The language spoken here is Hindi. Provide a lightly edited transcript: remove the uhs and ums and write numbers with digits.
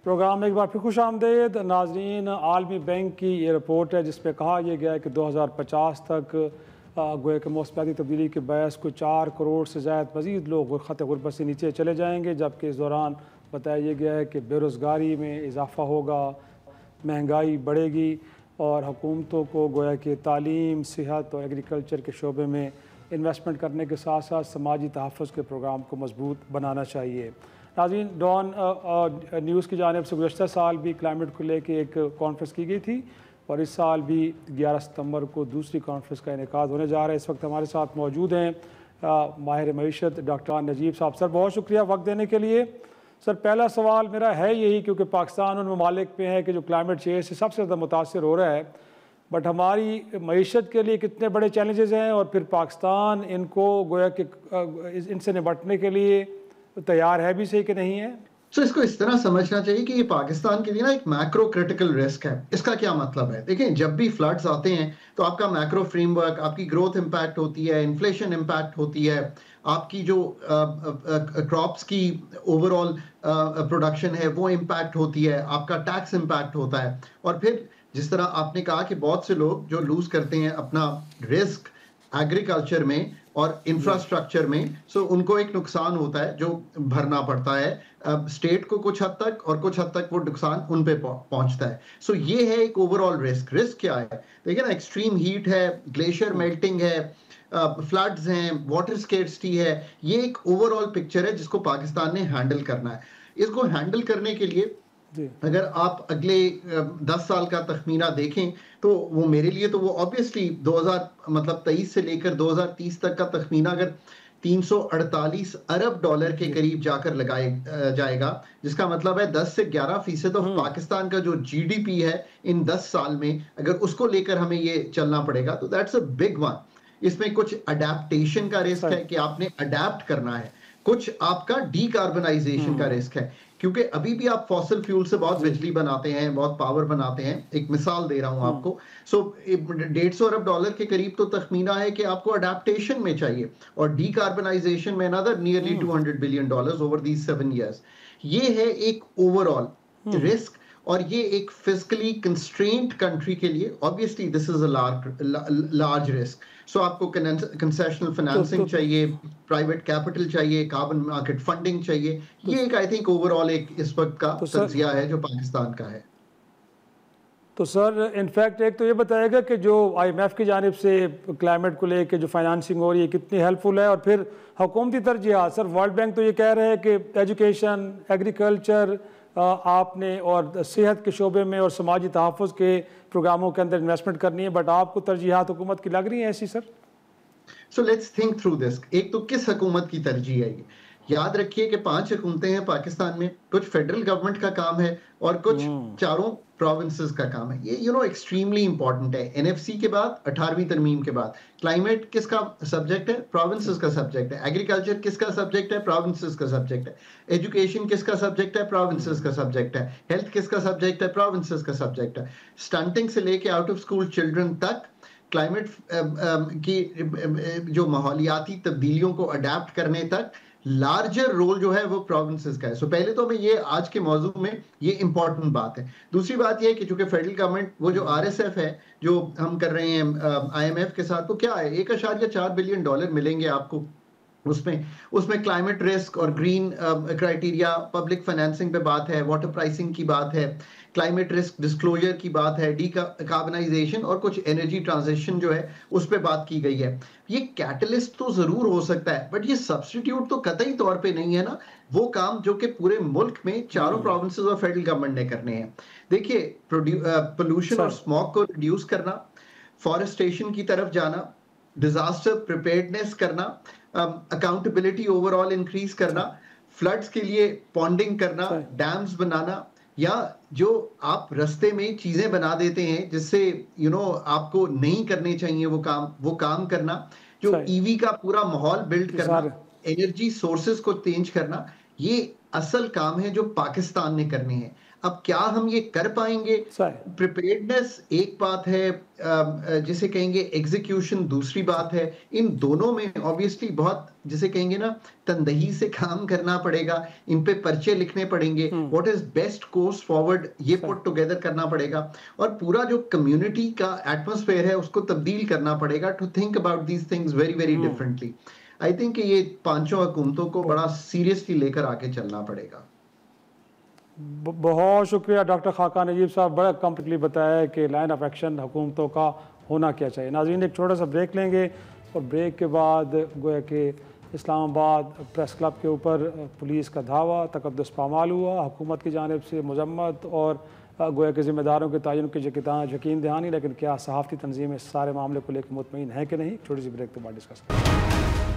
प्रोग्राम में एक बार फिर खुश आमदेद नाजरीन। आलमी बैंक की ये रिपोर्ट है जिसमें कहा यह गया है कि 2050 तक गोया कि मौसमियाती तब्दीली के बायस को 4 करोड़ से ज़्यादा मज़ीद लोग ख़त गुरबत से नीचे चले जाएंगे, जबकि इस दौरान बताया गया है कि बेरोज़गारी में इजाफ़ा होगा, महंगाई बढ़ेगी और हुकूमतों को गोया कि तालीम, सेहत और एग्रीकल्चर के शोबे में इन्वेस्टमेंट करने के साथ साथ समाजी तहफ़्फ़ुज़ के प्रोग्राम को मजबूत बनाना चाहिए। नाज़रीन, डॉन न्यूज़ की जानिब से गुज़श्ता साल भी क्लाइमेट को लेकर एक कॉन्फ्रेंस की गई थी और इस साल भी 11 सितंबर को दूसरी कॉन्फ्रेंस का इनेकाद होने जा रहा है। इस वक्त हमारे साथ मौजूद हैं माहिर मईशत डॉक्टर नजीब साहब। सर, बहुत शुक्रिया वक्त देने के लिए। सर, पहला सवाल मेरा है यही, क्योंकि पाकिस्तान उन ममालिक में है कि जो क्लाइमेट चेंज से सबसे ज़्यादा मुतासर हो रहा है, बट हमारी मईशत के लिए कितने बड़े चैलेंजेस हैं और फिर पाकिस्तान इनको गोया कि इनसे निपटने के लिए तैयार है भी सही कि नहीं है? इसको इस तरह समझना चाहिए कि ये पाकिस्तान के लिए ना एक मैक्रो क्रिटिकल रिस्क है। इसका क्या मतलब है? देखिए, जब भी फ्लड्स आते हैं तो आपका मैक्रो फ्रेमवर्क, आपकी ग्रोथ इंपैक्ट होती है, इन्फ्लेशन इंपैक्ट होती है, आपकी जो क्रॉप्स की ओवरऑल प्रोडक्शन है वो इंपैक्ट होती है, आपका टैक्स इंपैक्ट होता है। और फिर जिस तरह आपने कहा कि बहुत से लोग जो लूज करते हैं अपना रिस्क एग्रीकल्चर में और इंफ्रास्ट्रक्चर में, उनको एक नुकसान होता है जो भरना पड़ता है स्टेट को कुछ हद तक, और कुछ हद तक वो नुकसान उन पे पहुंचता है। ये है एक ओवरऑल रिस्क। रिस्क क्या है? देखिए ना, एक्सट्रीम हीट है, ग्लेशियर मेल्टिंग है, फ्लड्स हैं, वाटर स्केर्सिटी है। ये एक ओवरऑल पिक्चर है जिसको पाकिस्तान ने हैंडल करना है। इसको हैंडल करने के लिए अगर आप अगले 10 साल का तखमीना देखें तो वो मेरे लिए तो वो ऑब्वियसली 2023 से लेकर 2030 तक का तखमीना अगर 348 अरब डॉलर के करीब जाकर लगाया जाएगा, जिसका मतलब है 10 से 11% ऑफ पाकिस्तान का जो जीडीपी है इन 10 साल में, अगर उसको लेकर हमें ये चलना पड़ेगा तो दैट्स अ बिग वन। इसमें कुछ अडेप्टेशन का रिस्क है कि आपने अडेप्ट करना है, कुछ आपका डीकार्बनाइजेशन का रिस्क है, क्योंकि अभी भी आप फॉसिल फ्यूल से बहुत बिजली बनाते हैं, बहुत पावर बनाते हैं। एक मिसाल दे रहा हूं आपको। 150 अरब डॉलर के करीब तो तखमीना है कि आपको अडेप्टेशन में चाहिए, और डीकार्बनाइजेशन में another nearly $200 billion over these 7 years। ये है एक ओवरऑल रिस्क, और ये एक फिजिकली कंस्ट्रेंट कंट्री के लिए obviously this is a large risk. आपको कंसेशनल फाइनेंसिंग चाहिए, प्राइवेट कैपिटल चाहिए, कार्बन मार्केट फंडिंग चाहिए। ये एक आई थिंक ओवरऑल एक इस वक्त का तज्जिया है जो पाकिस्तान का है। तो सर, इनफैक्ट एक तो ये बताएगा कि जो IMF की जानिब से क्लाइमेट को लेकर जो फाइनेंसिंग हो रही है कितनी हेल्पफुल है, और फिर हुकूमती तरजीहात। सर, वर्ल्ड बैंक तो ये कह रहे हैं कि एजुकेशन, एग्रीकल्चर आपने और सेहत के शोबे में और समाजी तहफ़्फ़ुज़ के प्रोग्रामों के अंदर इन्वेस्टमेंट करनी है, बट आपको तरजीहात हुकूमत की लग रही है ऐसी? Sir, let's think through this. एक तो किस हुकूमत की तरजीह है ये? याद रखिए कि 5 हुकूमतें हैं पाकिस्तान में, कुछ फेडरल गवर्नमेंट का काम है और कुछ चारों प्रोविंसेस का काम है। ये एक्सट्रीमली इंपॉर्टेंट है। एनएफसी के बाद, 18वीं तरमीम के बाद क्लाइमेट किसका सब्जेक्ट है? प्रोविंसेस का सब्जेक्ट है। एग्रीकल्चर किसका सब्जेक्ट है? प्रोविंसेस का सब्जेक्ट है। एजुकेशन किसका सब्जेक्ट है? प्रोविंसेस का सब्जेक्ट है। हेल्थ किसका सब्जेक्ट है? प्रोविंसेस का सब्जेक्ट है। स्टंटिंग से लेके आउट ऑफ स्कूल चिल्ड्रन तक, क्लाइमेट की जो माहौलियाती तब्दीलियों को अडेप्ट करने तक लार्जर रोल जो है वो प्रोविंसेस का है। पहले तो हमें ये आज के मौजू में ये इंपॉर्टेंट बात है। दूसरी बात ये है कि चूंकि फेडरल गवर्नमेंट वो जो RSF है जो हम कर रहे हैं IMF के साथ, तो क्या है, $1.4 बिलियन मिलेंगे आपको। उसमें क्लाइमेट रिस्क और ग्रीन क्राइटेरिया, पब्लिक फाइनेंसिंग पे बात है, वाटर प्राइसिंग की बात है, क्लाइमेट रिस्क डिस्क्लोजर की बात है, डीकार्बनाइजेशन और कुछ एनर्जी ट्रांजिशन जो है उस पर बात की गई है। ये कैटलिस्ट तो जरूर हो सकता है, बट ये सब्स्टिट्यूट तो कतई तौर पे नहीं है ना वो काम जो कि पूरे मुल्क में चारों प्रोविंसेस और फेडरल गवर्नमेंट ने करने हैं। देखिए, पोल्यूशन और स्मॉग को रिड्यूस करना, फॉरेस्टेशन की तरफ जाना, डिजास्टर प्रिपेयर्डनेस करना, अकाउंटेबिलिटी ओवरऑल इंक्रीज करना, फ्लड्स के लिए पॉन्डिंग करना, डैम्स बनाना, या जो आप रास्ते में चीजें बना देते हैं जिससे आपको नहीं करने चाहिए वो काम करना, जो EV का पूरा माहौल बिल्ड करना, एनर्जी सोर्सेस को चेंज करना, ये असल काम है जो पाकिस्तान ने करने हैं। अब क्या हम ये कर पाएंगे? सही। प्रिपेयर्डनेस एक बात है, जिसे कहेंगे एग्जीक्यूशन दूसरी बात है। इन दोनों में ऑब्वियसली बहुत, जिसे कहेंगे ना, तंदही से काम करना पड़ेगा। इन पे पर्चे लिखने पड़ेंगे, what is best course forward, ये सही। पुट टुगेदर करना पड़ेगा। और पूरा जो कम्युनिटी का एटमॉस्फेयर है उसको तब्दील करना पड़ेगा to think about these things very very differently. I think ये पांचों हुकूमतों को बड़ा सीरियसली लेकर आके चलना पड़ेगा। बहुत शुक्रिया डॉक्टर खाका नजीब साहब, बड़ा कम्प्लीटली बताया कि लाइन ऑफ एक्शन हुकूमतों का होना क्या चाहिए। नाज़रीन, एक छोटा सा ब्रेक लेंगे और ब्रेक के बाद गोया कि इस्लामाबाद प्रेस क्लब के ऊपर पुलिस का धावा, तकद्दुस पामाल हुआ, हुकूमत की जानिब से मजम्मत और गोया के ज़िम्मेदारों के तयन की यकीन दहानी, लेकिन क्या सहाफ़ती तंजीमें इस सारे मामले को लेकर मुतमईन है कि नहीं? छोटी सी ब्रेक के बाद डिस्कस करें।